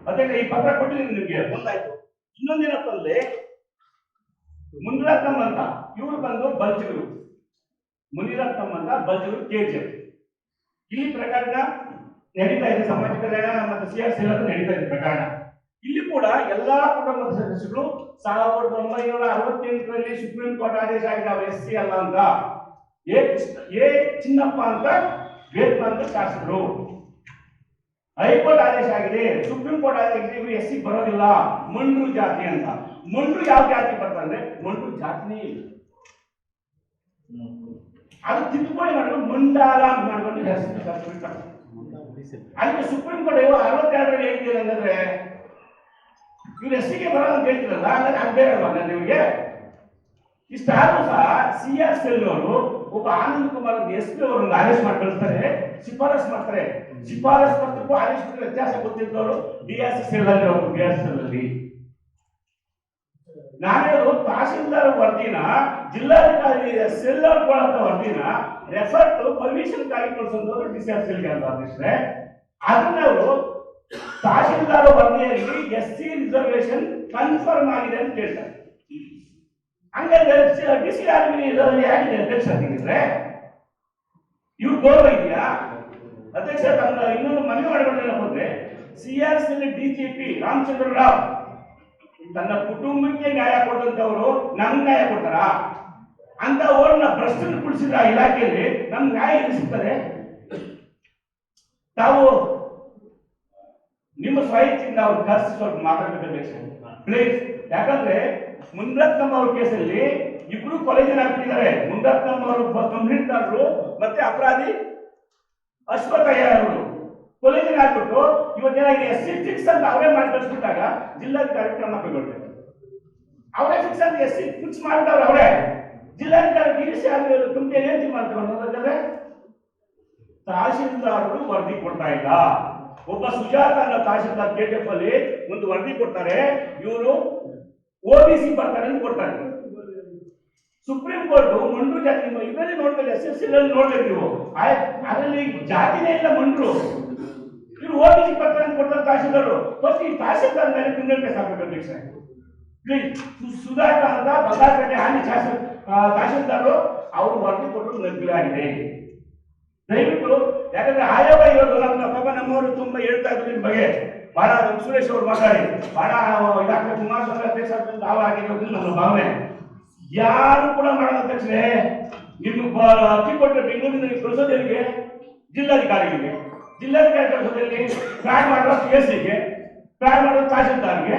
ಅದಕ್ಕೆ ಈ ಪತ್ರ ಕೊಟ್ಟಿದ್ದೀನಿ ನಿಮಗೆ ಒಂದಾಯ್ತು. ಇನ್ನೊಂದೇನಪ್ಪ ಅಂದ್ರೆ ಮುನಿರತ್ನಂ ಅಂತ ಇವರು ಬಂದು ಬಲ್ಜಿಗರು, ಮುನಿರತ್ನಂ ಅಂತ ಬಲ್ಜಿಗರು KGF. ಇಲ್ಲಿ ಪ್ರಕರಣ ನಡೀತಾ ಇದೆ, ಸಮಾಜ ಕಲ್ಯಾಣ ಮತ್ತು CRC ನಡೀತಾ ಇದೆ ಪ್ರಕರಣ. ಇಲ್ಲಿ ಕೂಡ ಎಲ್ಲಾ ಕುಟುಂಬದ ಸದಸ್ಯರು 1968ರಲ್ಲಿ ಸುಪ್ರೀಂ ಕೋರ್ಟ್ ಆದೇಶ ಆಗಿದೆ ಅವರು SC ಅಲ್ಲ ಅಂತ. ಎ ಚಿನ್ನಪ್ಪ ಅಂತ ವೇತನ ಶಾಸಕರು, ಹೈಕೋರ್ಟ್ ಆದೇಶ ಆಗಿದೆ, ಸುಪ್ರೀಂ ಕೋರ್ಟ್ ಆದೇಶ ಆಗಿದೆ, ಇವರು SC ಬರೋದಿಲ್ಲ, ಮಂಡ್ರು ಜಾತಿ ಅಂತ. ಮಂಡ್ರು ಯಾವ ಜಾತಿ ಬರ್ತಂದ್ರೆ ಮಂಡ್ರು ಜಾತಿನೇ ಇಲ್ಲ, ಅದು ತಿದ್ದುಪಡಿ ಮಾಡ್ಕೊಂಡು ಮಂಡಾಲ ಮಾಡ್ಕೊಂಡು ಅದಕ್ಕೆ ಸುಪ್ರೀಂ ಕೋರ್ಟ್ 62ರಲ್ಲಿ ಹೇಳ್ತೀರ ಅಂದ್ರೆ ಇವ್ರು SCಗೆ ಬರೋದು ಅಂತ ಹೇಳ್ತಿರಲ್ಲ, ಹಂಗಾದ್ರೆ ಅದು ಬೇರೆ ಅಲ್ವಾ ನಿಮಗೆ? ಇಷ್ಟಾದ್ರೂ ಸಹ CRC ಅವರು ಒಬ್ಬ ಆನಂದ್ ಕುಮಾರ್ SP ಅವರನ್ನು ಆದೇಶ ಮಾಡಿ ಕಳಿಸ್ತಾರೆ, ಶಿಫಾರಸ್ ಮಾಡ್ತಾರೆ. ಶಿಫಾರಸ್ ಪತ್ರಕ್ಕೂ ಆದೇಶ ವ್ಯತ್ಯಾಸ ಗೊತ್ತಿದ್ದವರು DRC ಸೆಲ್ ಅಲ್ಲಿ ಅವರು DRC ಸೆಲ್ ಅಲ್ಲಿ. ನಾನೇನು ತಹಶೀಲ್ದಾರ್ ವರದಿನ ಜಿಲ್ಲಾಧಿಕಾರಿ ಸೆಲ್ ಕೊಡಂತ ವರದಿನ ರೆಫರ್ ಟು ಪರ್ಮಿಷನ್ ಕಾಗಿ ಕಳಿಸೋದು DCR ಸೆಲ್ಗೆ ಅಂತ ಅಧ್ಯಕ್ಷರೇ. ಅದನ್ನ ಅವರು ತಹಶೀಲ್ದಾರ್ ವರದಿಯಲ್ಲಿ SC ರಿಸರ್ವೇಶನ್ ಕನ್ಫರ್ಮ್ ಆಗಿದೆ ಅಂತ ಹೇಳ್ತಾರೆ. ಹಂಗಾದ್ರೆ DCR ಹೇಗಿದೆ ಅಧ್ಯಕ್ಷ ಅಂತಂದ್ರೆ ಇವ್ರು ಗೌರವ ಇದೆಯಾ ಅಧ್ಯಕ್ಷ? ತಮ್ಮ ಇನ್ನೊಂದು ಮನವಿ ಮಾಡಿಕೊಂಡೇನಪ್ಪ ಅಂದ್ರೆ CRC DGP ರಾಮಚಂದ್ರ ರಾವ್ ತನ್ನ ಕುಟುಂಬಕ್ಕೆ ನ್ಯಾಯ ಕೊಟ್ಟಂತವ್ರು ನಮ್ಗೆ ನ್ಯಾಯ ಕೊಡ್ತಾರ ಅಂತ ಅವ್ರನ್ನ ಭ್ರಷ್ಟನ್ನು ಕುಡಿಸಿದ ಇಲಾಖೆಯಲ್ಲಿ ನಮ್ಗೆ ನ್ಯಾಯ ಎಲ್ಲಿ ಸಿಗ್ತದೆ? ತಾವು ನಿಮ್ಮ ಸ್ವಇಚ್ಛೆಯಿಂದ ಅವ್ರು ಕರೆಸಿ ಸ್ವಲ್ಪ ಮಾತಾಡಬೇಕು ಪ್ಲೀಸ್. ಯಾಕಂದ್ರೆ ಮುನಿರತ್ನಂ ಅವ್ರ ಕೇಸಲ್ಲಿ ಇಬ್ರು ಕೊಲೆ ಜನ ಆಗ್ತಿದ್ದಾರೆ. ಮುನಿರತ್ನಂ ಅವರು ಕಂಪ್ಲೇಂಟ್ದಾರರು ಮತ್ತೆ ಅಪರಾಧಿ ಅಶ್ವಥಯ್ಯ ಅವರು ಕೊಲೆ ಜನ ಆಗ್ಬಿಟ್ಟು ಇವತ್ತೇನಾಗಿದೆ SC ಫಿಕ್ಸ್ ಅಂತ ಅವರೇ ಮಾಡಿ ಕಳಿಸ್ಬಿಟ್ಟಾಗ ಜಿಲ್ಲಾಧಿಕಾರಿ ಕ್ರಮ ಕೈಗೊಳ್ಬೇಕು. ಅವರೇ ಫಿಕ್ಸ್ ಅಂತ SC ಫಿಕ್ಸ್ ಮಾಡಿದವ್ರು ಅವರೇ. ಜಿಲ್ಲಾಧಿಕಾರಿ ಕಮಿಟಿ ಏನ್ ತೀರ್ಮಾನ ತಗೊಂಡ್ರೆ ತಹಶೀಲ್ದಾರರು ವರದಿ ಕೊಡ್ತಾ ಇಲ್ಲ. ಒಬ್ಬ ಸುಜಾತ ಅನ್ನೋ ತಹಶೀಲ್ದಾರ್ KGF ಅಲ್ಲಿ ಒಂದು ವರದಿ ಕೊಡ್ತಾರೆ, ಇವರು OBC ಬರ್ತಾರೆ ಅಂತ ಕೊಡ್ತಾರೆ. ಸುಪ್ರೀಂ ಕೋರ್ಟ್ ಮಂಡ್ರು ಜಾತಿ ಇದರಲ್ಲಿ ನೋಡ್ಬೇಕು, SSC ನೋಡ್ಬೇಕು ನೀವು, ಅದರಲ್ಲಿ ಜಾತಿನೇ ಇಲ್ಲ ಮಂಡ್ರು, ಇವರು OBC ಬರ್ತಾರೆ ಅಂತ ಕೊಡ್ತಾರೆ ತಹಶೀಲ್ದಾರು. ಫಸ್ಟ್ ಈ ತಹಶೀಲ್ದಾರ್ ಮೇಲೆ ಕ್ರಿಮಿನಲ್ ಕೇಸ್ ಹಾಕಬೇಕು ಅಧ್ಯಕ್ಷ ಪ್ಲೀಸ್. ಸುಧಾಕ ಅಂತ ಬಳ್ಳಾರಿಪೇಟೆ ಹಾನಿ ತಹಶೀಲ್ದಾರು ಅವರು ವರದಿ ಕೊಟ್ಟು ನಕಲಾಗಿದೆ ದಯವಿಟ್ಟು. ಯಾಕಂದ್ರೆ ಆಯೋಗ ಇರೋದು ನಮ್ಮವರು ತುಂಬಾ ಹೇಳ್ತಾ ಇದ್ರು ನಿಮ್ ಬಗ್ಗೆ ಬಹಳ. ಸುರೇಶ್ ಅವರು ಮಾತಾಡಿ ಬಹಳ ಇದಾಗ್ತದೆ, ಕುಮಾರಸ್ವಾಮಿ ಅಧ್ಯಕ್ಷ ಆಗಿರೋದು ನನ್ನ ಭಾವನೆ. ಯಾರು ಕೂಡ ಮಾಡೋದು ಅಧ್ಯಕ್ಷರೇ, ನಿಮ್ಗೆ ಅಕ್ಕಿ ಕೊಟ್ಟು ಬೆಂಗಳೂರಿನ ಕಳಿಸೋದೆಲ್ಲಿಗೆ? ಜಿಲ್ಲಾಧಿಕಾರಿಗಳಿಗೆ. ಜಿಲ್ಲಾಧಿಕಾರಿ ಕಳಿಸೋದಲ್ಲಿ ಫ್ರಾಡ್ ಮಾಡೋ CSCಗೆ, ಫ್ರಾಡ್ ಮಾಡೋ ತಹಶೀಲ್ದಾರ್ಗೆ.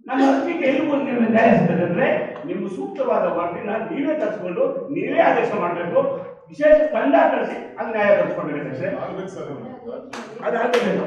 ನಮ್ಮ ಅರ್ಜಿಗೆ ಎಲ್ಲಿ ಒಂದು ನ್ಯಾಯ ಸಿಗ್ತದೆ ಅಂದ್ರೆ ನಿಮ್ಮ ಸೂಕ್ತವಾದ ವರದಿನ ನೀವೇ ತರಿಸ್ಕೊಂಡು ನೀವೇ ಆದೇಶ ಮಾಡಬೇಕು. ವಿಶೇಷ ತಂಡ ಕಳಿಸಿ ಅದು ನ್ಯಾಯ ತರಿಸ್ಕೊಳ್ಬೇಕು ಅದಾಗಬೇಕು.